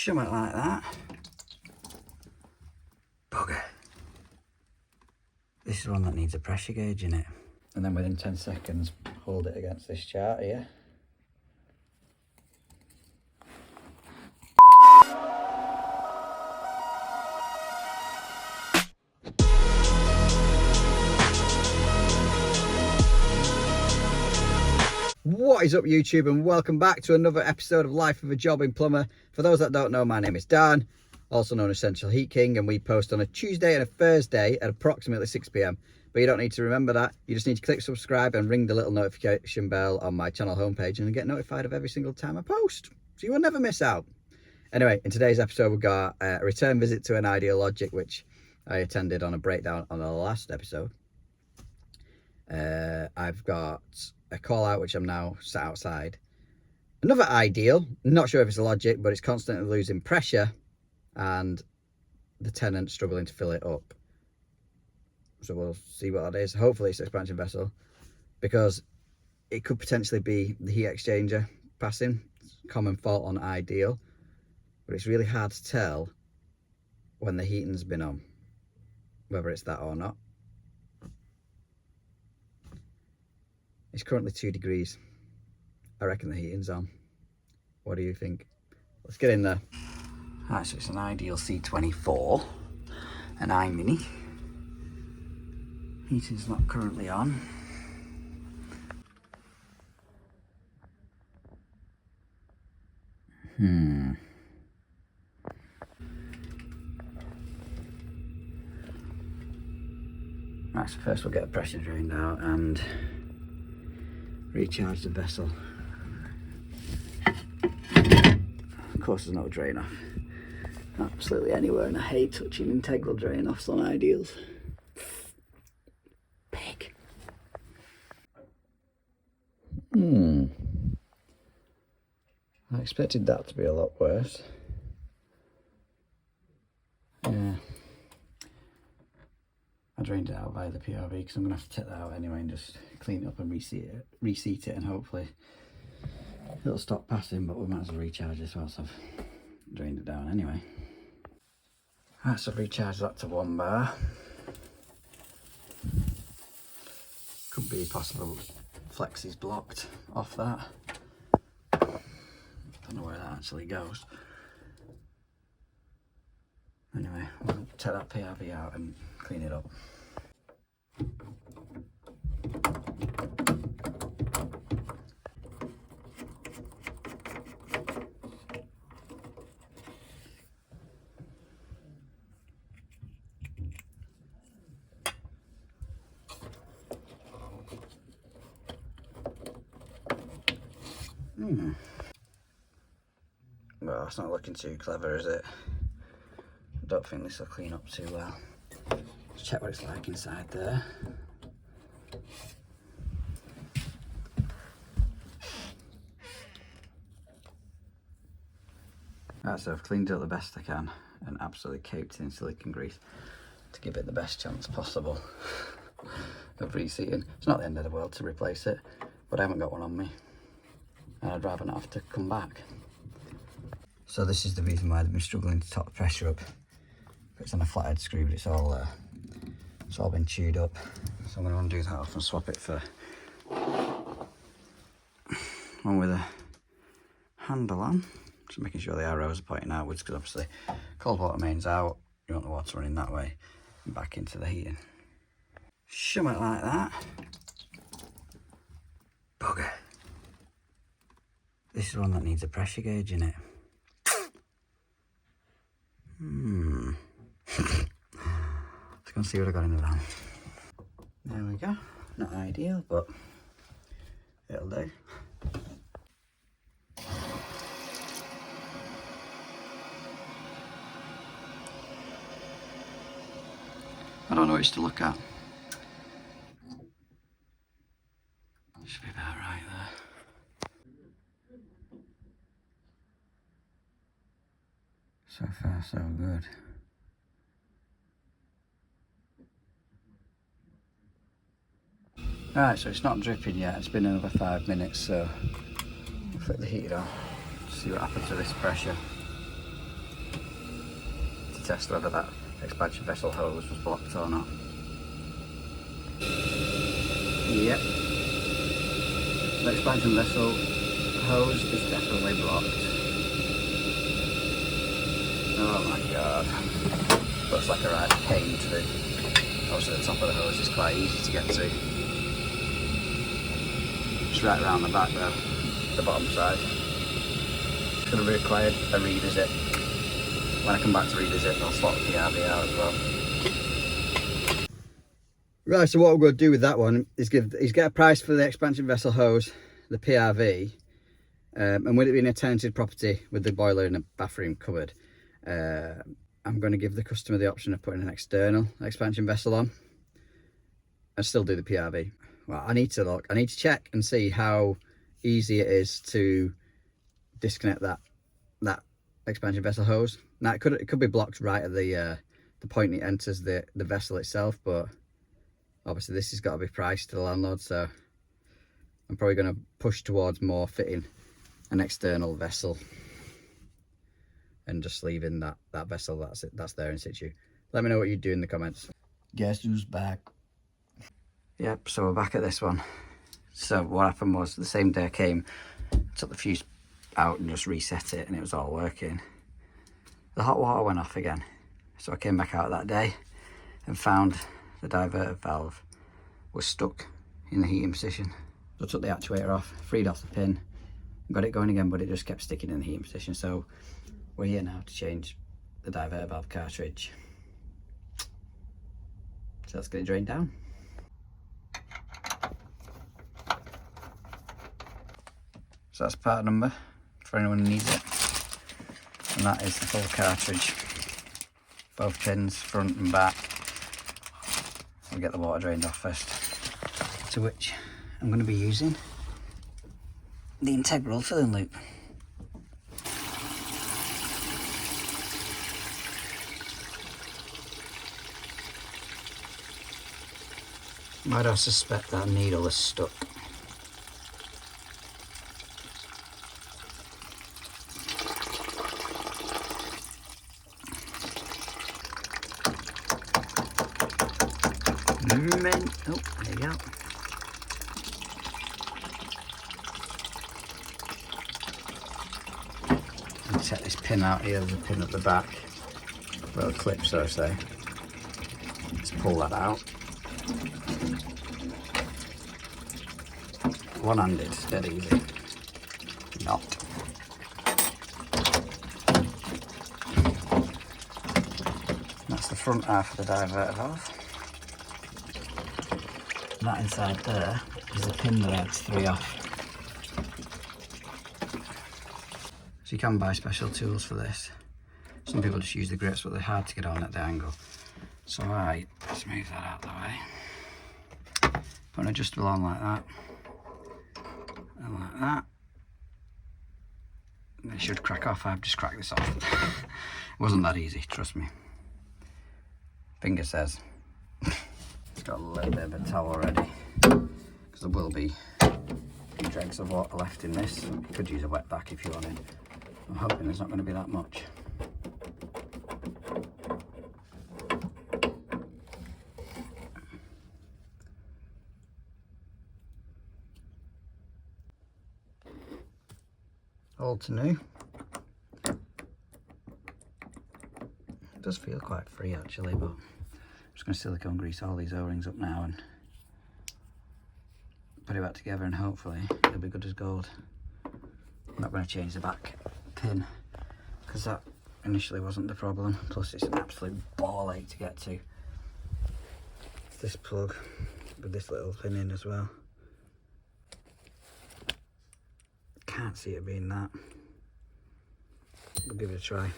Something like that. Bugger. This is one that needs a pressure gauge in it. And then within 10 seconds, hold it against this chart here. What is up, YouTube, and welcome back to another episode of Life of a Jobbing Plumber. For those that don't know, my name is Dan, also known as Essential Heat King, and we post on a Tuesday and a Thursday at approximately 6 p.m. But you don't need to remember that. You just need to click subscribe and ring the little notification bell on my channel homepage and get notified of every single time I post, so you will never miss out. Anyway, in today's episode, we've got a return visit to an Ideal Logic, which I attended on a breakdown on the last episode. I've got a call out, which I'm now sat outside. Another Ideal, not sure if it's a Logic, but it's constantly losing pressure and the tenant struggling to fill it up. So we'll see what that is. Hopefully it's an expansion vessel, because it could potentially be the heat exchanger passing. It's a common fault on Ideal, but it's really hard to tell when the heating's been on, whether it's that or not. It's currently 2 degrees. I reckon the heating's on. What do you think? Let's get in there. Right, so it's an Ideal C24, an iMini. Heating's not currently on. Right, so first we'll get the pressure drained out and recharge the vessel. Of course there's no drain off absolutely anywhere, and I hate touching integral drain offs on Ideals. Pig. I expected that to be a lot worse. Yeah, I drained it out via the PRV because I'm going to have to take that out anyway and just clean it up and reseat it, and hopefully it'll stop passing, but we might as well recharge this whilst I've drained it down anyway. Right, so I've recharged that to 1 bar. Could be possible flex is blocked off that. Don't know where that actually goes. Anyway, we'll take that PRV out and clean it up. Well, it's not looking too clever, is it? I don't think this will clean up too well. Let's check what it's like inside there. Right, so I've cleaned it up the best I can and absolutely caked it in silicone grease to give it the best chance possible of reseating. It's not the end of the world to replace it, but I haven't got one on me, and I'd rather not have to come back. So this is the reason why they've been struggling to top the pressure up. It's on a flathead screw, but it's all been chewed up. So I'm going to undo that off and swap it for one with a handle on. Just making sure the arrows are pointing outwards, because obviously cold water mains out, you want the water running that way and back into the heating. Something like that. Bugger. This is one that needs a pressure gauge in it. Let's go and see what I got in the van. There we go. Not ideal, but it'll do. I don't know which to look at. Should be about right there. So far, so good. Right, so it's not dripping yet. It's been another 5 minutes, so I'll flick the heater on, see what happens to this pressure. test whether that expansion vessel hose was blocked or not. Yep, the expansion vessel hose is definitely blocked. Oh my god, looks like a right pain to do. Obviously the top of the hose is quite easy to get to. It's right around the back though, the bottom side. It's going to require a revisit. When I come back to revisit, I'll swap the PRV out as well. Right, so what we're going to do with that one is get a price for the expansion vessel hose, the PRV, and with it being a tenanted property with the boiler in a bathroom cupboard, I'm going to give the customer the option of putting an external expansion vessel on and still do the PRV. Well, I need to check and see how easy it is to disconnect that expansion vessel hose. Now it could be blocked right at the point it enters the vessel itself, but obviously this has got to be priced to the landlord, so I'm probably going to push towards more fitting an external vessel and just leaving that vessel that's there in situ. Let me know what you do in the comments. Guess who's back? Yep, so we're back at this one. So what happened was the same day I came, took the fuse out and just reset it, and it was all working. The hot water went off again, so I came back out that day and found the diverter valve was stuck in the heating position. So I took the actuator off, freed off the pin, got it going again, but it just kept sticking in the heating position. So we're here now to change the diverter valve cartridge. So let's get it drained down. So that's part number for anyone who needs it, and that is the full cartridge, both pins front and back. We'll get the water drained off first, to which I'm going to be using the integral filling loop. Why do I suspect that needle is stuck? Oh, there you go. I'll take this pin out here, there's a pin at the back, little clip, so to say. Let's pull that out. One-handed, dead easy. Not. That's the front half of the diverter valve. That inside there is the pin that I had to three off. So you can buy special tools for this. Some people just use the grips, but they're hard to get on at the angle. So let's move that out of the way. Put an adjustable on like that, and like that. And it should crack off. I've just cracked this off. It wasn't that easy, trust me. Finger says. It's got a little bit of a towel already, because there will be dregs of water left in this. You could use a wet vac if you wanted. I'm hoping there's not going to be that much. Old to new. It does feel quite free actually, but I'm just going to silicone grease all these O-rings up now and put it back together, and hopefully it'll be good as gold. I'm not going to change the back pin because that initially wasn't the problem, plus it's an absolute ball ache to get to. This plug with this little pin in as well. Can't see it being that. We'll give it a try.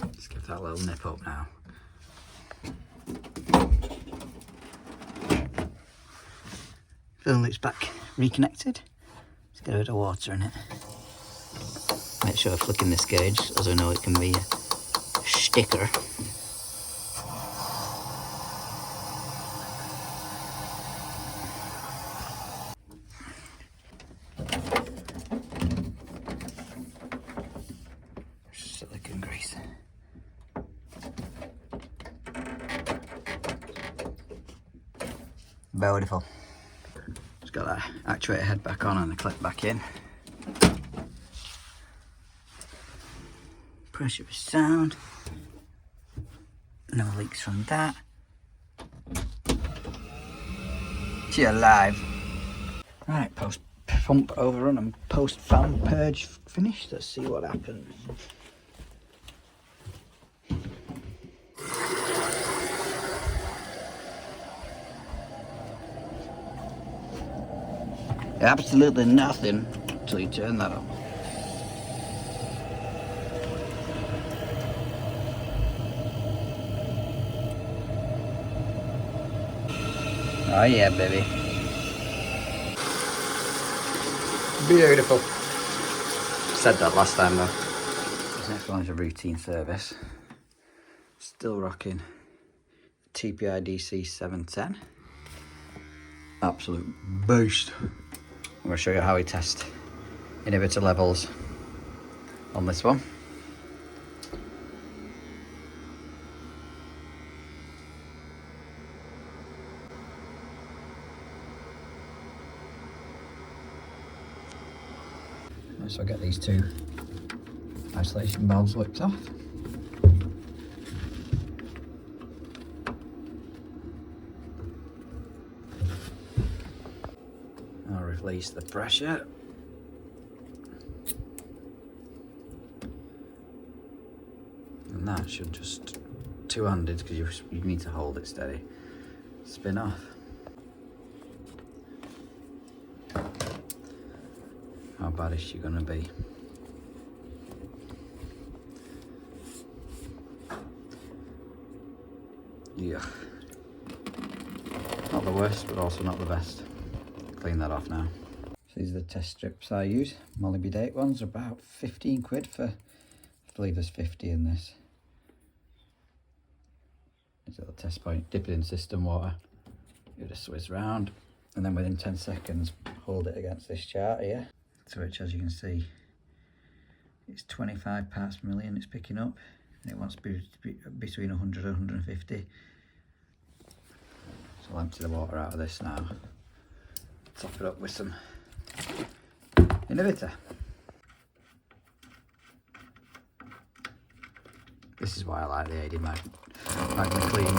Let's give that a little nip up now. Filling loop's back reconnected. Let's get a bit of water in it. Make sure I'm flicking this gauge, as I know it can be a sticker. Beautiful. Just got that actuator head back on and the clip back in. Pressure is sound. No leaks from that. She alive. Right, post pump overrun and post fan purge finished. Let's see what happens. Absolutely nothing until you turn that on. Oh yeah, baby. Beautiful. Said that last time though. This next one is a routine service. Still rocking TPI DC 710. Absolute beast. I'm going to show you how we test inhibitor levels on this one. So I get these two isolation valves whipped off. I'll release the pressure. And that should just two-handed, because you need to hold it steady, spin off. How bad is she gonna be? Yeah. Not the worst, but also not the best. Clean that off now. So these are the test strips I use. Molybdenate date ones are about 15 quid for, I believe there's 50 in this. There's a little test point, dip it in system water, give it a swizz round, and then within 10 seconds, hold it against this chart here. To which, as you can see, it's 25 parts per million it's picking up, and it wants to be between 100 and 150. So I'll empty the water out of this now, top it up with some inhibitor. This is why I like the AD Magma Clean.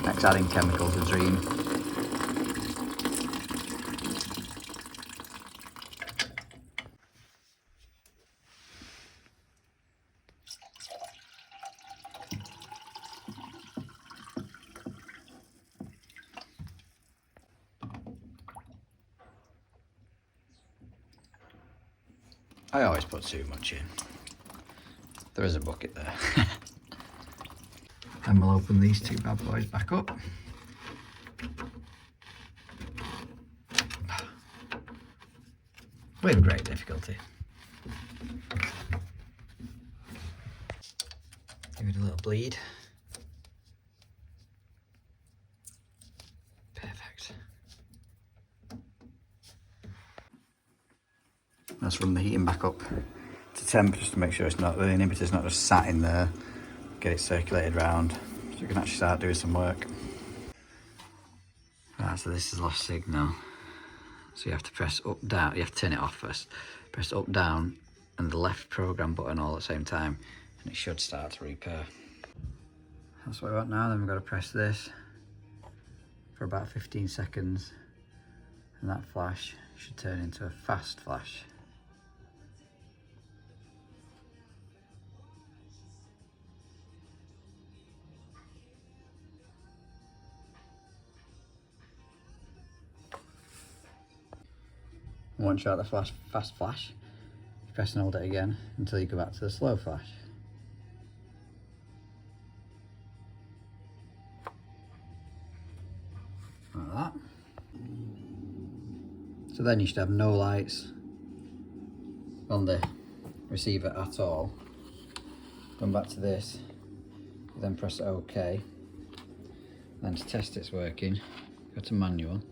Next, adding chemicals a dream. I always put too much in. There is a bucket there. And we'll open these two bad boys back up. With great difficulty. Give it a little bleed. Perfect. Let's run the heating back up to temp just to make sure it's not, the inhibitor's not just sat in there. Get it circulated round so we can actually start doing some work. Right, so this is lost signal. So you have to press up, down, you have to turn it off first. Press up, down and the left program button all at the same time and it should start to repair. That's what we want now. Then we've got to press this for about 15 seconds and that flash should turn into a fast flash. Once you're at the fast flash, you press and hold it again until you go back to the slow flash. Like that. So then you should have no lights on the receiver at all. Come back to this, you then press OK. Then to test it's working, go to manual.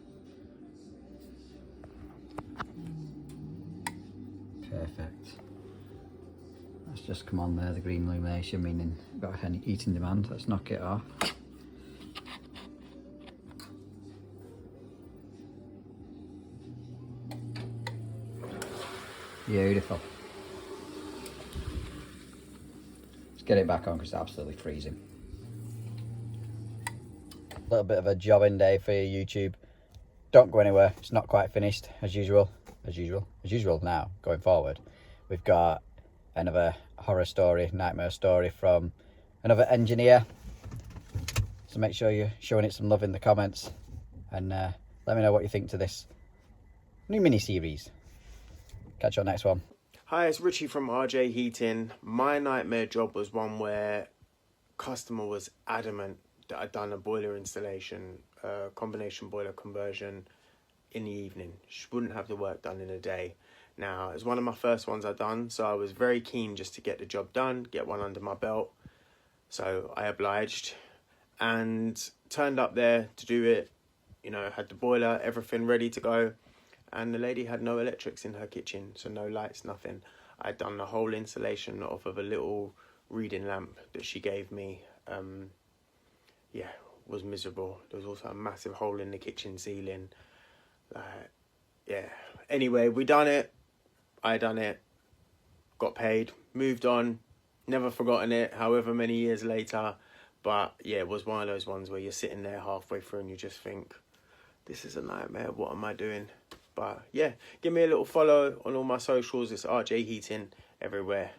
Perfect. That's just come on there, the green illumination, meaning we've got any heating demand. Let's knock it off. Beautiful. Let's get it back on because it's absolutely freezing. A little bit of a jobbing day for you, YouTube. Don't go anywhere. It's not quite finished as usual. As usual now, going forward. We've got another horror story, nightmare story from another engineer. So make sure you're showing it some love in the comments. And let me know what you think to this new mini-series. Catch you on the next one. Hi, it's Richie from RJ Heating. My nightmare job was one where customer was adamant that I'd done a boiler installation, combination boiler conversion in the evening. She wouldn't have the work done in a day. Now, it was one of my first ones I'd done, so I was very keen just to get the job done, get one under my belt. So I obliged and turned up there to do it. You know, had the boiler, everything ready to go. And the lady had no electrics in her kitchen, so no lights, nothing. I'd done the whole installation off of a little reading lamp that she gave me. Yeah, was miserable. There was also a massive hole in the kitchen ceiling. Yeah. Anyway, we done it. I done it. Got paid. Moved on. Never forgotten it, however many years later. But yeah, it was one of those ones where you're sitting there halfway through and you just think, this is a nightmare. What am I doing? But yeah, give me a little follow on all my socials. It's RJ Heating everywhere.